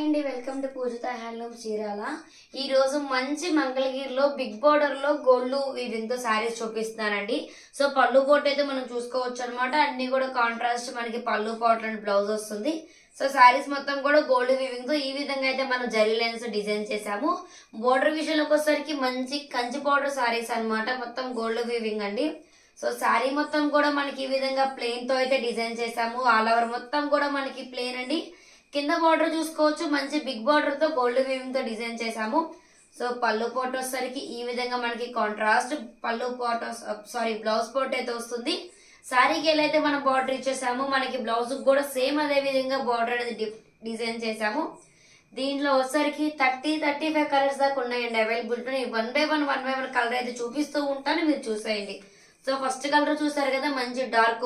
అండి welcome to Pujitha handloom Chirala. ఈ రోజు మంచి మంగళగిరిలో బిగ్ బోర్డర్ లో గోల్డ్ వీవింగ్ తో సారీస్ చూపిస్తున్నానండి. సో పళ్ళు పోటు అయితే మనం చూసుకోవచ్చు అనమాట. అన్ని కూడా కాంట్రాస్ట్ మనకి పళ్ళు పోటు అండ్ బ్లౌజ్ వస్తుంది. సో సారీస్ మొత్తం కూడా గోల్డ్ వీవింగ్ తో ఈ విధంగా అయితే మనం జరీ లైన్స్ డిజైన్ చేసాము. బోర్డర్ విషయంలోకి వచ్చేసరికి మంచి కంచి బోర్డర్ సారీస్ అనమాట. మొత్తం గోల్డ్ వీవింగ్ అండి. సో సారీ మొత్తం కూడా మనకి ఈ విధంగా ప్లెయిన్ తో అయితే డిజైన్ చేసాము. ఆల్ ఓవర్ మొత్తం కూడా మనకి ప్లెయిన్ అండి. కింద బార్డర్ చూసుకోవచ్చు, మంచి బిగ్ బార్డర్ తో గోల్డ్ వీవింగ్ తో డిజైన్ చేసాము. సో పళ్ళు పోటు వచ్చేసరికి ఈ విధంగా మనకి కాంట్రాస్ట్ పళ్ళు పోటు బ్లౌజ్ పోటు అయితే వస్తుంది. సారీకి ఎలా అయితే మనం బార్డర్ ఇచ్చేసాము, మనకి బ్లౌజ్ కూడా సేమ్ అదే విధంగా బార్డర్ అనేది డిజైన్ చేసాము. దీంట్లో వచ్చేసరికి 30-35 కలర్స్ దాకా ఉన్నాయండి availability. One by one colour అయితే చూపిస్తూ ఉంటాను, మీరు చూసేయండి. సో ఫస్ట్ కలర్ చూసారు కదా, మంచి డార్క్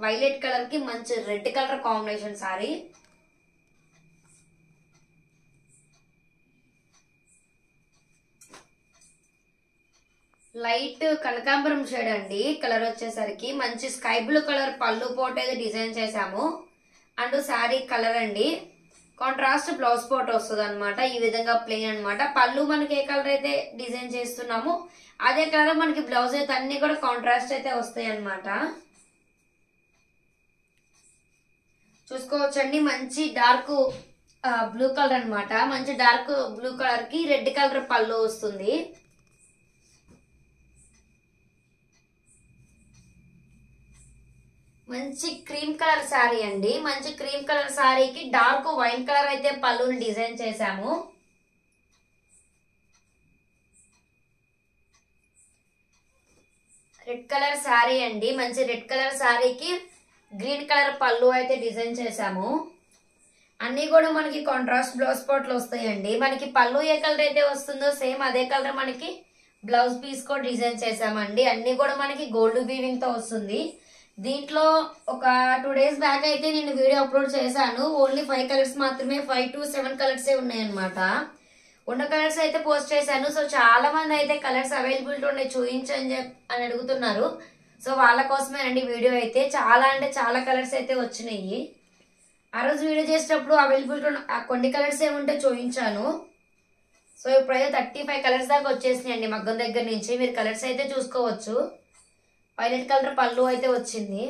వైలెట్ కలర్ కి మంచి red colour combination sorry. Light కనకాంబరం షేడ్ అండి కలర్ వచ్చేసరికి. మంచి స్కై బ్లూ కలర్ పళ్ళు పోటు అయితే డిజైన్ చేసాము. అండ్ శారీ కలర్ అండి కాంట్రాస్ట్ బ్లౌజ్ పోటు వస్తుంది అనమాట. ఈ విధంగా ప్లెయిన్ అనమాట. పళ్ళు మనకి ఏ కలర్ అయితే డిజైన్ చేస్తున్నామో అదే కలర్ మనకి బ్లౌజ్ అయితే అన్ని కూడా కాంట్రాస్ట్ అయితే వస్తాయి అనమాట. చూసుకోవచ్చండి, మంచి డార్క్ బ్లూ కలర్ అనమాట. మంచి డార్క్ బ్లూ కలర్ కి రెడ్ కలర్ పళ్ళు వస్తుంది. మంచి క్రీమ్ కలర్ శారీ అండి. మంచి క్రీమ్ కలర్ శారీకి డార్క్ వైన్ కలర్ అయితే పళ్ళుని డిజైన్ చేసాము. రెడ్ కలర్ శారీ అండి. మంచి రెడ్ కలర్ శారీకి గ్రీన్ కలర్ పళ్ళు అయితే డిజైన్ చేసాము. అన్ని కూడా మనకి కాంట్రాస్ట్ బ్లౌజ్ పోట్లు వస్తాయండి. మనకి పళ్ళు ఏ కలర్ అయితే వస్తుందో సేమ్ అదే కలర్ మనకి బ్లౌజ్ పీస్ కూడా డిజైన్ చేసామండి. అన్ని కూడా మనకి గోల్డ్ వీవింగ్ తో వస్తుంది. దీంట్లో ఒక 2 days బ్యాక్ అయితే నేను వీడియో అప్లోడ్ చేశాను. ఓన్లీ 5 కలర్స్ మాత్రమే, 5 to 7 కలర్స్ ఉన్నాయన్నమాట. ఉన్న కలర్స్ అయితే పోస్ట్ చేశాను. సో చాలా మంది అయితే కలర్స్ అవైలబిలిటీ ఉన్నాయి చూపించని అని అడుగుతున్నారు. సో వాళ్ళ కోసమేనండి వీడియో అయితే. చాలా అంటే చాలా కలర్స్ అయితే వచ్చినాయి. ఆ రోజు వీడియో చేసేటప్పుడు అవైలబిలిటీ కొన్ని కలర్స్ ఏముంటే చూపించాను. సో ఇప్పుడైతే 35 కలర్స్ దాకా వచ్చేసినాయండి మగ్గం దగ్గర నుంచి. మీరు కలర్స్ అయితే చూసుకోవచ్చు. వైలెట్ కలర్ పళ్ళు అయితే వచ్చింది.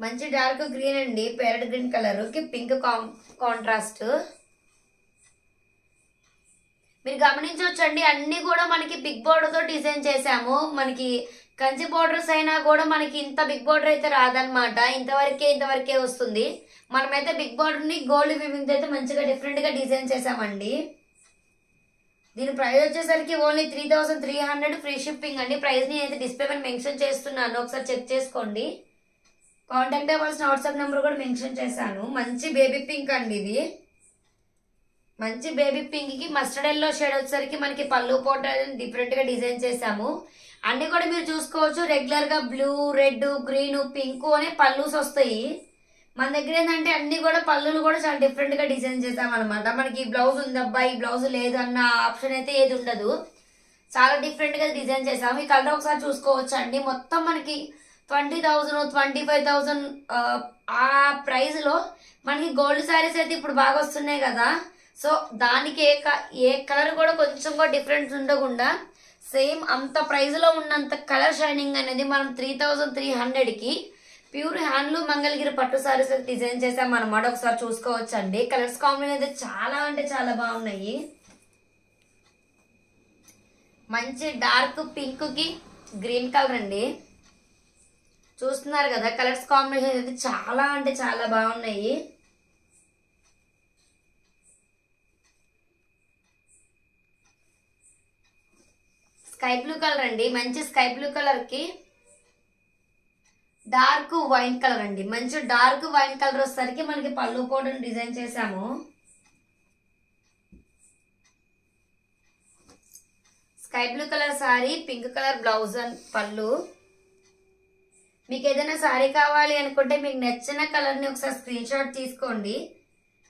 మంచి డార్క్ గ్రీన్ అండి, ప్యారెట్ గ్రీన్ కలర్ కి పింక్ కాంట్రాస్ట్. మీరు గమనించవచ్చండి, అన్ని కూడా మనకి బిగ్ బోర్డర్ తో డిజైన్ చేసాము. మనకి కంచి బోర్డర్స్ అయినా కూడా మనకి ఇంత బిగ్ బోర్డర్ అయితే రాదనమాట. ఇంతవరకే వస్తుంది. మనమైతే బిగ్ బోర్డర్ ని గోల్డ్ వీవింగ్ అయితే మంచిగా డిఫరెంట్ గా డిజైన్ చేసామండి. దీని ప్రైస్ వచ్చేసరికి ఓన్లీ 3300 ఫ్రీ షిప్పింగ్ అండి. ప్రైస్ ని అయితే డిస్ప్లే పైన మెన్షన్ చేస్తున్నాను, ఒకసారి చెక్ చేసుకోండి. కాంటాక్ట్ అవ్వాల్సిన వాట్సాప్ నెంబర్ కూడా మెన్షన్ చేశాను. మంచి బేబీ పింక్ అండి ఇది. మంచి బేబీ పింక్ కి మస్టర్డ్ ఎల్లో షేడ్ వచ్చేసరికి మనకి పళ్ళు పోటు డిఫరెంట్ గా డిజైన్ చేసాము. అన్ని కూడా మీరు చూసుకోవచ్చు. రెగ్యులర్ గా బ్లూ, రెడ్, గ్రీన్, పింక్ అనే పళ్ళుస్ వస్తాయి. మన దగ్గర ఏంటంటే అన్ని కూడా పళ్ళులు కూడా చాలా డిఫరెంట్ గా డిజైన్ చేసాం అనమాట. మనకి బ్లౌజ్ ఉందబ్బా ఈ బ్లౌజ్ లేదు అన్న ఆప్షన్ అయితే ఏది ఉండదు. చాలా డిఫరెంట్ గా డిజైన్ చేసాము. ఈ కలర్ ఒకసారి చూసుకోవచ్చు అండి. మొత్తం మనకి 20,000, 25,000 ఆ ప్రైస్ లో మనకి గోల్డ్ శారీస్ అయితే ఇప్పుడు బాగా వస్తున్నాయి కదా. సో దానికి ఏ కలర్ కూడా కొంచెం కూడా డిఫరెన్స్ ఉండకుండా సేమ్ అంత ప్రైస్ లో ఉన్నంత కలర్ షైనింగ్ అనేది మనం 3300 కి ప్యూర్ హ్యాండ్లూమ్ మంగళగిరి పట్టు సారీస్ డిజైన్ చేసాం అనమాట. ఒకసారి చూసుకోవచ్చు అండి. కలర్స్ కాంబినేషన్ అయితే చాలా అంటే చాలా బాగున్నాయి. మంచి డార్క్ పింక్ కి గ్రీన్ కలర్ అండి. చూస్తున్నారు కదా, కలర్స్ కాంబినేషన్ అయితే చాలా అంటే చాలా బాగున్నాయి. స్కై బ్లూ కలర్ అండి. మంచి స్కై బ్లూ కలర్ కి డార్క్ వైన్ కలర్ అండి. మంచి డార్క్ వైన్ కలర్ వచ్చేసరికి మనకి పళ్ళు పోటు డిజైన్ చేసాము. Sky blue colour sorry, pink colour blouse and పళ్ళు. మీకు ఏదైనా సారీ కావాలి అనుకుంటే మీకు నచ్చిన కలర్ ని ఒకసారి స్క్రీన్ షాట్ తీసుకోండి.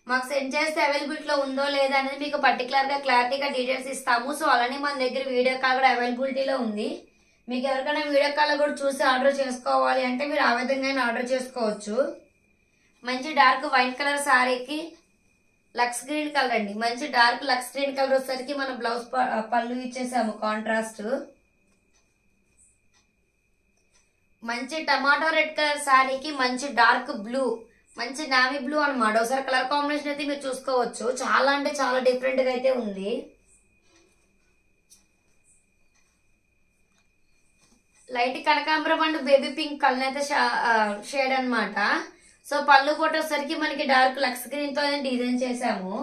మాకు సెండ్ చేస్తే అవైలబిలిటీలో ఉందో లేదా అనేది మీకు పర్టికులర్ గా క్లారిటీగా డీటెయిల్స్ ఇస్తాము. సో అలానే మన దగ్గర వీడియో కాల్ కూడా అవైలబిలిటీలో ఉంది. మీకు ఎవరికైనా వీడియో కాల్ కూడా చూసి ఆర్డర్ చేసుకోవాలి అంటే మీరు ఆ విధంగా ఆర్డర్ చేసుకోవచ్చు. మంచి డార్క్ వైన్ కలర్ సారీకి లక్స్ గ్రీన్ కలర్ అండి, మంచి డార్క్ లక్స్ గ్రీన్ కలర్ వచ్చేసరికి మనం బ్లౌజ్ పళ్ళు ఇచ్చేసాము కాంట్రాస్ట్. మంచి టమాటో రెడ్ కలర్ సారీకి మంచి డార్క్ బ్లూ, మంచి నావీ బ్లూ అనమాట. ఒకసారి కలర్ కాంబినేషన్ అయితే మీరు చూసుకోవచ్చు, చాలా అంటే చాలా డిఫరెంట్ గా అయితే ఉంది. లైట్ కనకాంబరం అండ్ బేబీ పింక్ కలర్ అయితే షేడ్ అనమాట. సో పళ్ళు కొట్టేసరికి మనకి డార్క్ లక్స్ గ్రీన్ తో డిజైన్ చేసాము.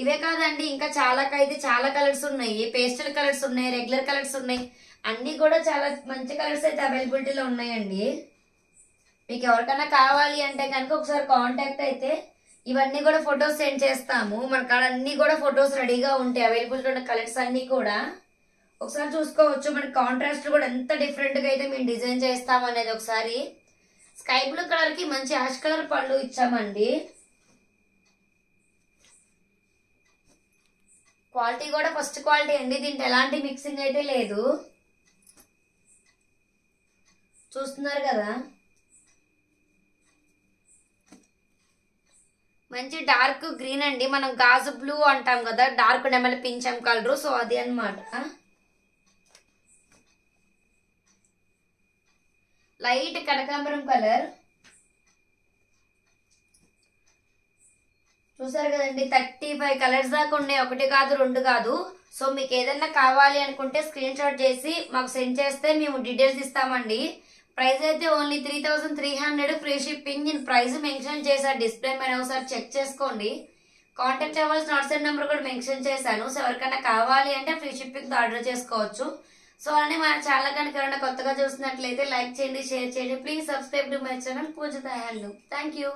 ఇవే కాదండి, ఇంకా చాలా కలర్స్ ఉన్నాయి, పేస్టల్ కలర్స్ ఉన్నాయి, రెగ్యులర్ కలర్స్ ఉన్నాయి, అన్ని కూడా చాలా మంచి కలర్స్ అయితే అవైలబిలిటీలో ఉన్నాయండి. మీకు ఎవరికైనా కావాలి అంటే కనుక ఒకసారి కాంటాక్ట్ అయితే ఇవన్నీ కూడా ఫొటోస్ సెండ్ చేస్తాము. మన కాడ అన్ని కూడా ఫొటోస్ రెడీగా ఉంటాయి, అవైలబిలిటీ ఉన్న కలర్స్ అన్ని కూడా ఒకసారి చూసుకోవచ్చు. మనకి కాంట్రాస్ట్ కూడా ఎంత డిఫరెంట్ గా అయితే మేము డిజైన్ చేస్తాం అనేది. ఒకసారి స్కై బ్లూ కలర్ కి మంచి యాష్ కలర్ పళ్ళు ఇచ్చామండి. క్వాలిటీ కూడా ఫస్ట్ క్వాలిటీ అండి, దీంట్లో ఎలాంటి మిక్సింగ్ అయితే లేదు, చూస్తున్నారు కదా. మంచి డార్క్ గ్రీన్ అండి, మనం గాజు బ్లూ అంటాం కదా, డార్క్ నెమలి పింఛం కలర్, సో అది అన్నమాట. లైట్ కనకాంబరం కలర్ చూసారు కదండి. 35 కలర్స్ దాకా ఉన్నాయి, ఒకటి కాదు రెండు కాదు. సో మీకు ఏదైనా కావాలి అనుకుంటే స్క్రీన్ షాట్ చేసి మాకు సెండ్ చేస్తే మేము డీటెయిల్స్ ఇస్తామండి. ప్రైస్ అయితే ఓన్లీ 3300, ఫ్రీ షిప్పింగ్. నేను ప్రైస్ మెన్షన్ చేశాను డిస్ప్లే మీద, ఒకసారి చెక్ చేసుకోండి. కాంటాక్ట్ అవ్వాల్సిన వాట్సాప్ నెంబర్ కూడా మెన్షన్ చేశాను. సో ఎవరికైనా కావాలి అంటే ఫ్రీ షిప్పింగ్ ఆర్డర్ చేసుకోవచ్చు. సో అలానే మన ఛానల్ కనుక ఎవరైనా కొత్తగా చూసినట్లయితే లైక్ చేయండి, షేర్ చేయండి. Please subscribe to my channel Pujitha handloom. Thank you.